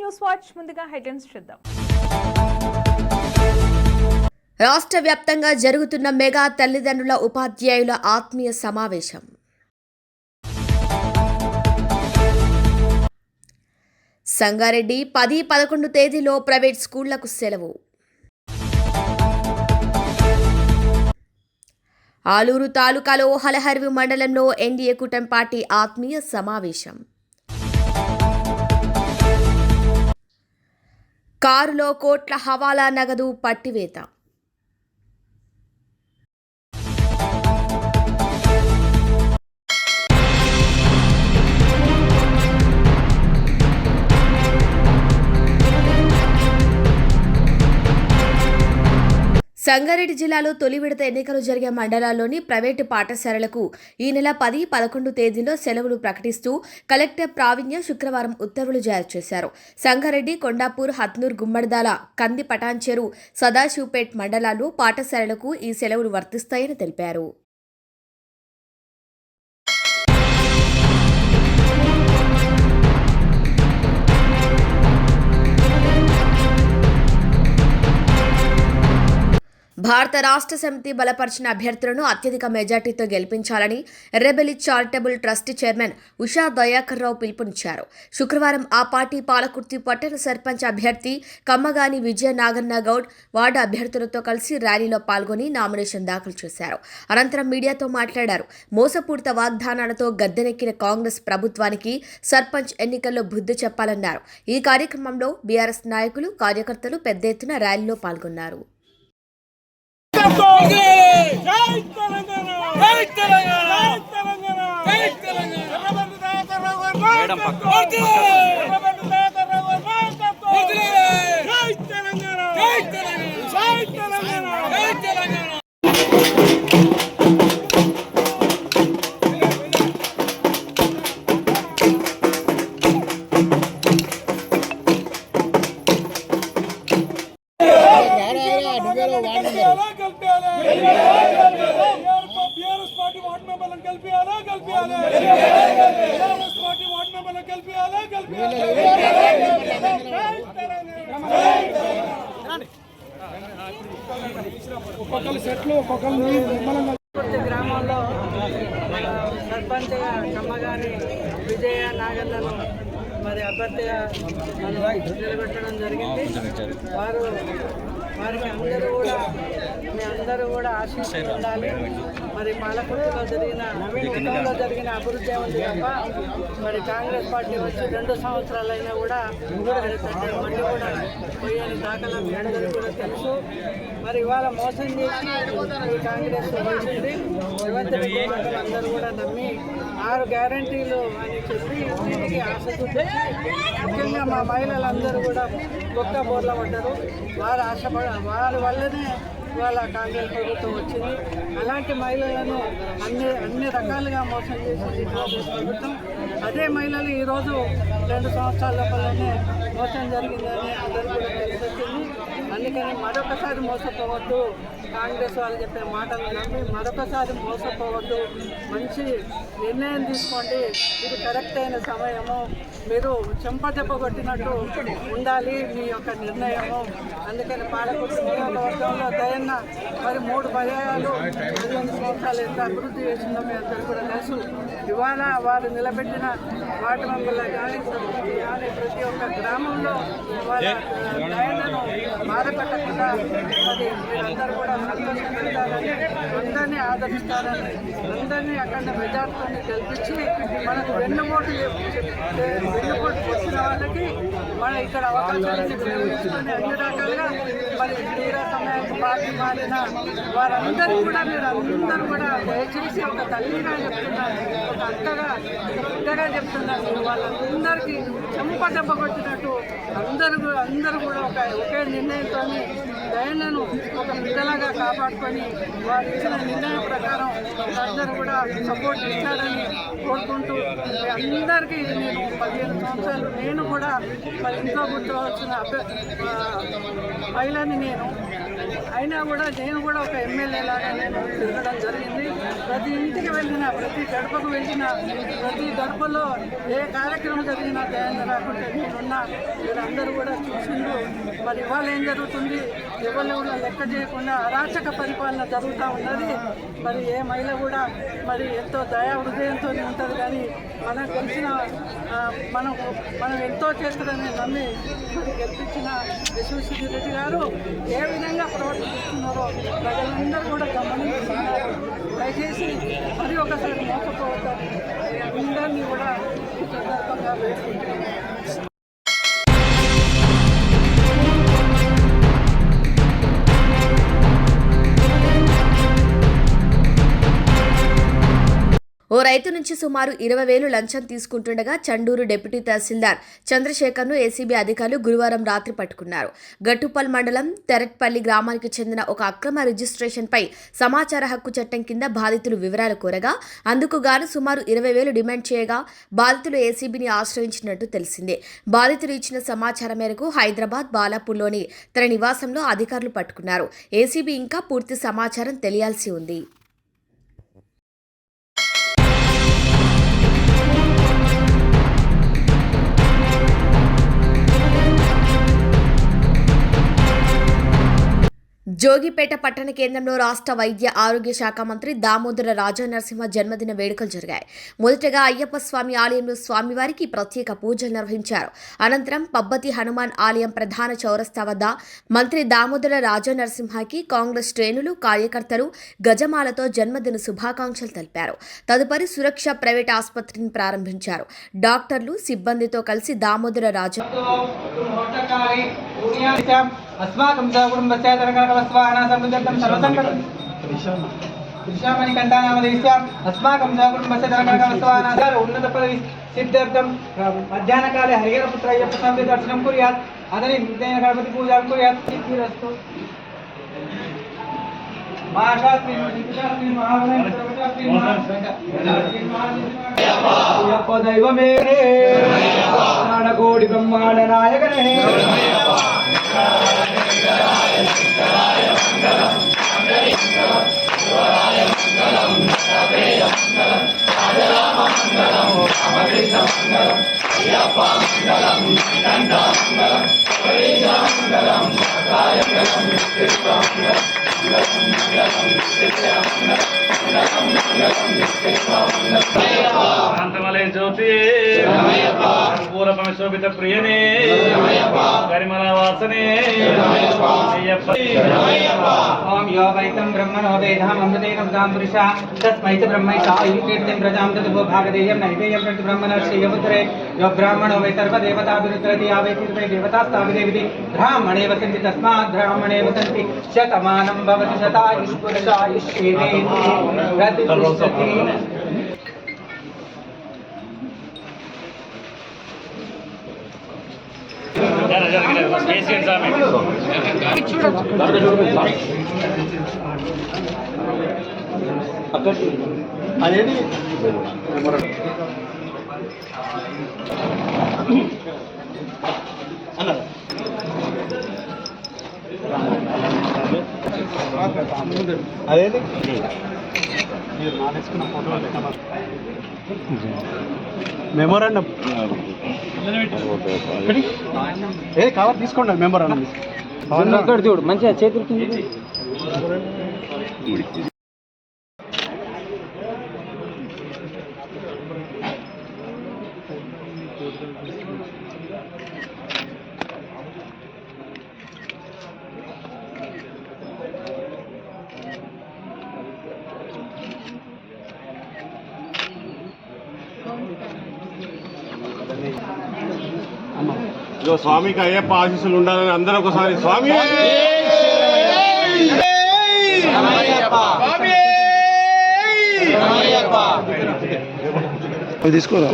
News watch ముందుగా headlines చూద్దాం. రాష్ట్ర వ్యాప్తంగా జరుగుతున్న మెగా తల్లిదండ్రుల ఉపాధ్యాయుల ఆత్మీయ సమావేశం. సంగారెడ్డి 10-11 తేదీలో ప్రైవేట్ స్కూళ్లకు సెలవు. ఆలూరు తాలూకాలో హలహర్వి మండలంలో ఎన్డీఏ కూటమి పార్టీ ఆత్మీయ సమావేశం. కారులో కోట్ల హవాలా నగదు పట్టివేత. సంగారెడ్డి జిల్లాలో తొలి విడత ఎన్నికలు జరిగే మండలాల్లోని ప్రైవేటు పాఠశాలలకు ఈ నెల 10-11 తేదీలో సెలవులు ప్రకటిస్తూ కలెక్టర్ ప్రావీణ్య శుక్రవారం ఉత్తర్వులు జారీ చేశారు. సంగారెడ్డి, కొండాపూర్, హత్నూర్, గుమ్మడిదాల, కంది పటాన్చెరు, సదాశివపేట్ మండలాల్లో పాఠశాలలకు ఈ సెలవులు వర్తిస్తాయని తెలిపారు. భారత రాష్ట్ర సమితి బలపరిచిన అభ్యర్థులను అత్యధిక మెజార్టీతో గెలిపించాలని Errabelli charitable trust chairman Usha Dayakar Rao పిలుపునిచ్చారు. శుక్రవారం ఆ పార్టీ పాలకుర్తి పట్టణ సర్పంచ్ అభ్యర్థి కమ్మగాని విజయ నాగన్న గౌడ్ వార్డు అభ్యర్థులతో కలిసి ర్యాలీలో పాల్గొని నామినేషన్ దాఖలు చేశారు. అనంతరం మీడియాతో మాట్లాడారు. మోసపూరిత వాగ్దానాలతో గద్దెనెక్కిన కాంగ్రెస్ ప్రభుత్వానికి సర్పంచ్ ఎన్నికల్లో బుద్ధి చెప్పాలన్నారు. ఈ కార్యక్రమంలో బీఆర్ఎస్ నాయకులు, కార్యకర్తలు పెద్ద ఎత్తున ర్యాలీలో పాల్గొన్నారు. గ్రామంలో సర్పంచ్ కమ్మగాని విజయ నాగన్నను మరి అభ్యర్థిగా నిలబెట్టడం జరిగింది. వారికి అందరూ కూడా ఆశీస్సులు ఉండాలి. మరి పాలకుర్తిలో జరిగిన అభివృద్ధి ఉంది తప్ప మరి కాంగ్రెస్ పార్టీ వచ్చి 2 సంవత్సరాలైనా కూడా మళ్ళీ కూడా పోయని దాఖలా మీ అందరికీ కూడా తెలుసు. మరి ఇవాళ మోసం చేసి ఈ కాంగ్రెస్ వచ్చింది. రేవంత్ రెడ్డి అందరూ కూడా నమ్మి 6 గ్యారంటీలు అని చెప్పి దీనికి ఆశ చూపించి ముఖ్యంగా మా మహిళలందరూ కూడా గొప్ప బోర్ల పడ్డారు. వారి వల్లనే ఇవాళ కాంగ్రెస్ ప్రభుత్వం వచ్చింది. అలాంటి మహిళలను అన్ని రకాలుగా మోసం చేసింది కాంగ్రెస్ ప్రభుత్వం. అదే మహిళలు ఈరోజు 2 సంవత్సరాల లోపలనే మోసం జరిగిందని అందరూ కూడా తెలిసొచ్చింది. అందుకని మరొకసారి మోసపోవద్దు, కాంగ్రెస్ వాళ్ళు చెప్పే మాటలు నమ్మి మరొకసారి మోసపోవద్దు. మంచి నిర్ణయం తీసుకోండి. ఇది కరెక్ట్ అయిన సమయము. మీరు చెంపదెబ్బ కొట్టినట్టు ఉండాలి మీ యొక్క నిర్ణయము. అందుకని పాలకుర్తి నియోజకవర్గంలో దయన్న మరి 3 పర్యాయాలు 15 సంవత్సరాలు ఎంత అభివృద్ధి చేసిందో మీ అందరూ కూడా తెలుసు. ఇవాళ వారు నిలబెట్టిన వార్డు మెంబర్లు కానీ ప్రతి ఒక్క గ్రామంలో వాళ్ళ దయన్నను బాధపెట్టకుండా మరి మీరందరూ కూడా సంతోషపెడతారని, అందరినీ ఆదరిస్తారని, అందరినీ అక్కడ మెజార్టీని గెలిపించి మనకు వెన్నుపోటు వచ్చిన వాళ్ళకి మన ఇక్కడ అవకాశాన్ని వినియోగించుకొని అన్ని రకాలుగా మరి తీరా సమయానికి పార్టీ మారిన వారందరూ కూడా అందరూ కూడా దయచేసి ఒక తల్లిగా చెప్తున్నారు, ఒక అక్కగా బిడ్డగా చెప్తున్నారు. వాళ్ళందరికీ చెంపదెబ్బ కొట్టినట్టు అందరూ కూడా ఒకే నిర్ణయంతో దయలను ఒక బిడ్డలాగా కాపాడుకొని వారు ఇచ్చిన నిర్ణయం ప్రకారం అందరూ కూడా సపోర్ట్ ఇస్తారని కోరుకుంటూ అందరికీ నేను 15 సంవత్సరాలు నేను కూడా మరి ఇంట్లో కూర్చోవాల్సిన మహిళని నేను. అయినా కూడా నేను కూడా ఒక ఎమ్మెల్యే లాగా నేను తిరగడం జరిగింది. ప్రతి ఇంటికి వెళ్ళినా, ప్రతి గడపకు వెళ్ళినా, ప్రతి గడపలో ఏ కార్యక్రమం జరిగినా దయాన్ని రాకుంటే నేనున్నా. వీళ్ళందరూ కూడా చూసిండ్రు. మరి ఇవాళ ఏం జరుగుతుంది, ఎవరు కూడా లెక్క చేయకుండా అరాచక పరిపాలన జరుగుతూ ఉన్నది. మరి ఏ మహిళ కూడా మరి ఎంతో దయా హృదయంతో ఉంటుంది. కానీ మనకు తెలిసిన మనం ఎంతో చేస్తారని నమ్మి మరి గెలిపించిన యశస్వి రెడ్డి గారు ఏ విధంగా ప్రవర్తిస్తున్నారో ప్రజలందరూ కూడా గమనిస్తున్నారు. దయచేసి మరి ఒకసారి మోసపోవద్దని అందరినీ కూడా ఈ సందర్భంగా వేడుకుంటున్నాను. ఓ రైతు నుంచి సుమారు 20,000 లంచం తీసుకుంటుండగా చండూరు డిప్యూటీ తహసీల్దార్ చంద్రశేఖర్ను ఏసీబీ అధికారులు గురువారం రాత్రి పట్టుకున్నారు. గట్టుపల్ మండలం తెరట్పల్లి గ్రామానికి చెందిన ఒక అక్రమ రిజిస్ట్రేషన్పై సమాచార హక్కు చట్టం కింద బాధితులు వివరాలు కోరగా అందుకు గాను సుమారు 20,000 డిమాండ్ చేయగా బాధితులు ఏసీబీని ఆశ్రయించినట్టు తెలిసిందే. బాధితులు ఇచ్చిన సమాచారం మేరకు హైదరాబాద్ బాలాపూర్లోని తన నివాసంలో అధికారులు పట్టుకున్నారు. ఏసీబీ ఇంకా పూర్తి సమాచారం తెలియాల్సి ఉంది. జోగిపేట పట్టణ కేంద్రంలో రాష్ట్ర వైద్య ఆరోగ్య శాఖ మంత్రి దామోదర రాజనరసింహ జన్మదిన వేడుకలు జరిగాయి. మొదటగా అయ్యప్ప స్వామి ఆలయంలో స్వామివారికి ప్రత్యేక పూజలు నిర్వహించారు. అనంతరం పబ్బతి హనుమాన్ ఆలయం ప్రధాన చౌరస్తా వద్ద మంత్రి దామోదర రాజనరసింహకి కాంగ్రెస్ శ్రేణులు, కార్యకర్తలు గజమాలతో జన్మదిన శుభాకాంక్షలు తెలిపారు. తదుపరి సురక్ష ప్రైవేట్ ఆసుపత్రిని ప్రారంభించారు. డాక్టర్లు, సిబ్బందితో కలిసి దామోదర రాజ अस्माकं कुटुम्बस्य तरकवस्वाहना समृद्धं सर्वसंकटं दिशामणि कंठानामदेस्य अस्माकं कुटुम्बस्य तरकवस्वाहना उन्नत पदवी सिद्ध्यर्थं मध्याह्नकाले हरिहरपुत्र अय्यप्प स्वामी दर्शनं कुर्यात् अदनि तेन गणपति पूजां कुर्यात् सिद्धिरस्तु महाशास्त्री महाशास्त्री महावनशास्त्री अय्यप्प दैवमे प्राणकोटि ब्रह्मांड नायकने కాంతమలై జ్యోతి పూర పరమశోభిత ప్రియనే కరిమల వాసనే ओम यो वैतं ब्रह्मणो वेदाम् अमृतेन वदां पुरुषा तस्मै च ब्रह्मैषा आयुर्कीर्तिं प्रजां तद्भो भागधेयं नैवेयं प्रति ब्रह्मणर्षेयमुत्तरे यो ब्राह्मणो वै सर्वदेवताभिरुद्रति आवेति वै देवतास्ताभिदेवति ब्राह्मणे वसन्ति तस्मात् ब्राह्मणे वसन्ति शतमानं भवति शतायुष्पुरुषायुष्येवेति प्रतिष्ठति అదేంటి అన్నారు అదేంటి మీరు నానేసుకున్న ఫోటో మెమోరాండం ఏ కవర్ తీసుకోండి మెమోరాండం చూడు మంచిగా చేతులు స్వామికి అయ్యప్ప ఆశీస్సులు ఉండాలని అందరూ ఒకసారి స్వామి తీసుకోరా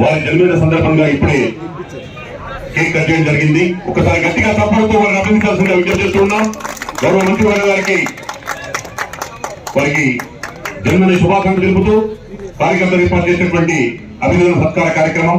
వారి జన్మదిన సందర్భంగా ఇప్పుడే కేక్ కట్ చేయడం జరిగింది. ఒకసారి గట్టిగా తప్పడంతో వారిని అభినందించాల్సిందిగా విజ్ఞప్తి చేస్తున్నాం. గౌరవ మంత్రివర్గ గారికి వారికి జన్మదిన శుభాకాంక్షలు తెలుపుతూ కార్యక్రమం ఏర్పాటు చేసినటువంటి అభినందన సత్కార కార్యక్రమం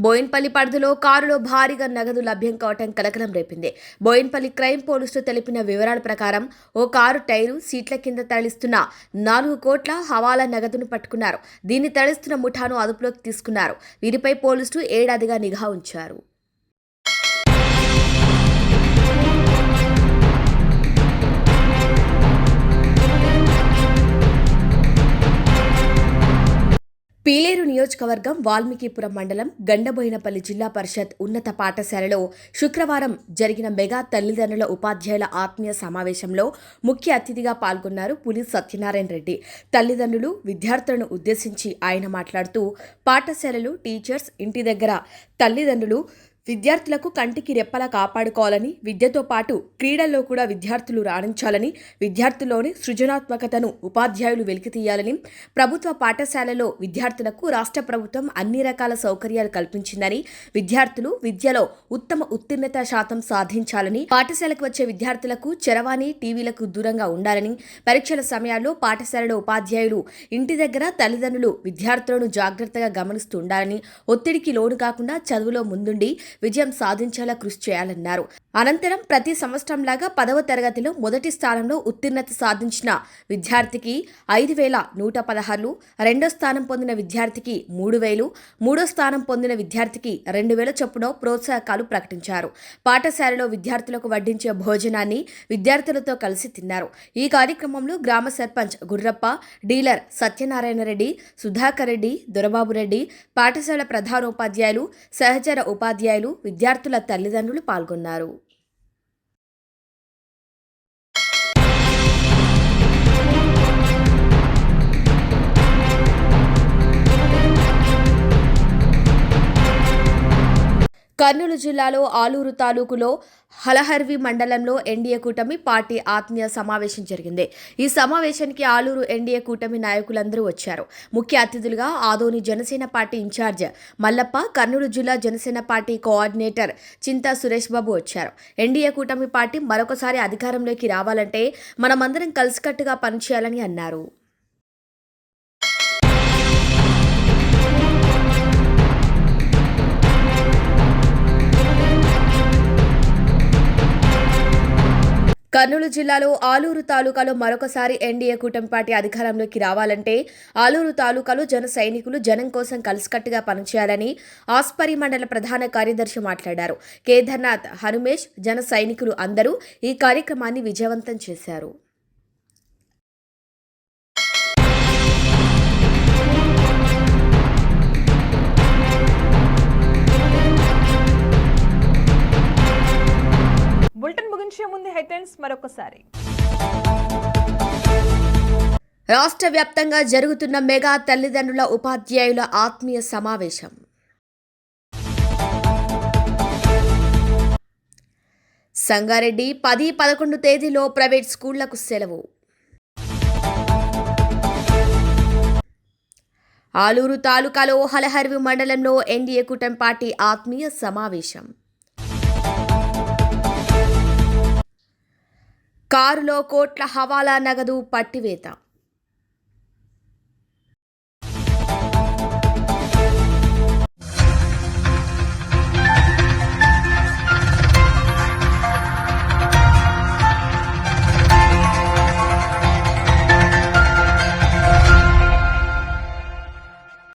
బోయిన్పల్లి పరిధిలో కారులో భారీగా నగదు లభ్యం కావటం కలకలం రేపింది. బోయిన్పల్లి క్రైమ్ పోలీసులు తెలిపిన వివరాల ప్రకారం ఓ కారు టైరు సీట్ల కింద తరలిస్తున్న 4 కోట్ల హవాలా నగదును పట్టుకున్నారు. దీన్ని తరలిస్తున్న ముఠాను అదుపులోకి తీసుకున్నారు. వీరిపై పోలీసులు ఏడాదిగా నిఘా ఉంచారు. పీలేరు నియోజకవర్గం వాల్మీకిపురం మండలం గండబోయినపల్లి జిల్లా పరిషత్ ఉన్నత పాఠశాలలో శుక్రవారం జరిగిన మెగా తల్లిదండ్రుల ఉపాధ్యాయుల ఆత్మీయ సమావేశంలో ముఖ్య అతిథిగా పాల్గొన్నారు పులి సత్యనారాయణ రెడ్డి. తల్లిదండ్రులు, విద్యార్థులను ఉద్దేశించి ఆయన మాట్లాడుతూ పాఠశాలలు, టీచర్స్, ఇంటి దగ్గర తల్లిదండ్రులు విద్యార్థులకు కంటికి రెప్పలా కాపాడుకోవాలని, విద్యతో పాటు క్రీడల్లో కూడా విద్యార్థులు రాణించాలని, విద్యార్థుల్లోని సృజనాత్మకతను ఉపాధ్యాయులు వెలికితీయాలని, ప్రభుత్వ పాఠశాలలో విద్యార్థులకు రాష్ట్ర ప్రభుత్వం అన్ని రకాల సౌకర్యాలు కల్పించిందని, విద్యార్థులు విద్యలో ఉత్తమ ఉత్తీర్ణత శాతం సాధించాలని, పాఠశాలకు వచ్చే విద్యార్థులకు చరవాణి, టీవీలకు దూరంగా ఉండాలని, పరీక్షల సమయాల్లో పాఠశాలలో ఉపాధ్యాయులు ఇంటి దగ్గర తల్లిదండ్రులు విద్యార్థులను జాగ్రత్తగా గమనిస్తూ ఉండాలని, ఒత్తిడికి లోను కాకుండా చదువులో ముందుండి విజయం సాధించేలా కృషి చేయాలన్నారు. అనంతరం ప్రతి సంవత్సరంలాగా 10వ తరగతిలో మొదటి స్థానంలో ఉత్తీర్ణత సాధించిన విద్యార్థికి 5,116, రెండో స్థానం పొందిన విద్యార్థికి 3,000, మూడో స్థానం పొందిన విద్యార్థికి 2,000 చొప్పున ప్రోత్సాహకాలు ప్రకటించారు. పాఠశాలలో విద్యార్థులకు వడ్డించే భోజనాన్ని విద్యార్థులతో కలిసి తిన్నారు. ఈ కార్యక్రమంలో గ్రామ సర్పంచ్ గుర్రప్ప, డీలర్ సత్యనారాయణ రెడ్డి, సుధాకర్ రెడ్డి, దొరబాబు రెడ్డి, పాఠశాల ప్రధానోపాధ్యాయులు, సహచర ఉపాధ్యాయులు, విద్యార్థుల తల్లిదండ్రులు పాల్గొన్నారు. కర్నూలు జిల్లాలో ఆలూరు తాలూకులో హలహర్వి మండలంలో ఎన్డీఏ కూటమి పార్టీ ఆత్మీయ సమావేశం జరిగింది. ఈ సమావేశానికి ఆలూరు ఎన్డీఏ కూటమి నాయకులందరూ వచ్చారు. ముఖ్య అతిథులుగా ఆదోని జనసేన పార్టీ ఇన్ఛార్జ్ మల్లప్ప, కర్నూలు జిల్లా జనసేన పార్టీ కోఆర్డినేటర్ చింతా సురేష్ బాబు వచ్చారు. ఎన్డీఏ కూటమి పార్టీ మరొకసారి అధికారంలోకి రావాలంటే మనమందరం కలిసికట్టుగా పనిచేయాలని అన్నారు. కర్నూలు జిల్లాలో ఆలూరు తాలూకాలో మరొకసారి ఎన్డీఏ కూటమి పార్టీ అధికారంలోకి రావాలంటే ఆలూరు తాలూకాలో జన సైనికులు జనం కోసం కలిసికట్టుగా పనిచేయాలని ఆస్పరి మండల ప్రధాన కార్యదర్శి మాట్లాడారు. కేదార్నాథ్, హనుమేష్, జన సైనికులు అందరూ ఈ కార్యక్రమాన్ని విజయవంతం చేశారు. బులెటిన్ ముగించే ముందు హెడ్లైన్స్ మరొకసారి. రాష్ట్ర వ్యాప్తంగా జరుగుతున్న మెగా తల్లిదండ్రుల ఉపాధ్యాయుల ఆత్మీయ సమావేశం. సంగారెడ్డి 10-11 తేదీలో ప్రైవేట్ స్కూళ్లకు సెలవు. ఆలూరు తాలూకాలో హలహర్వి మండలంలో ఎన్డీఏ కూటమి పార్టీ ఆత్మీయ సమావేశం. కారులో కోట్ల హవాలా నగదు పట్టివేత.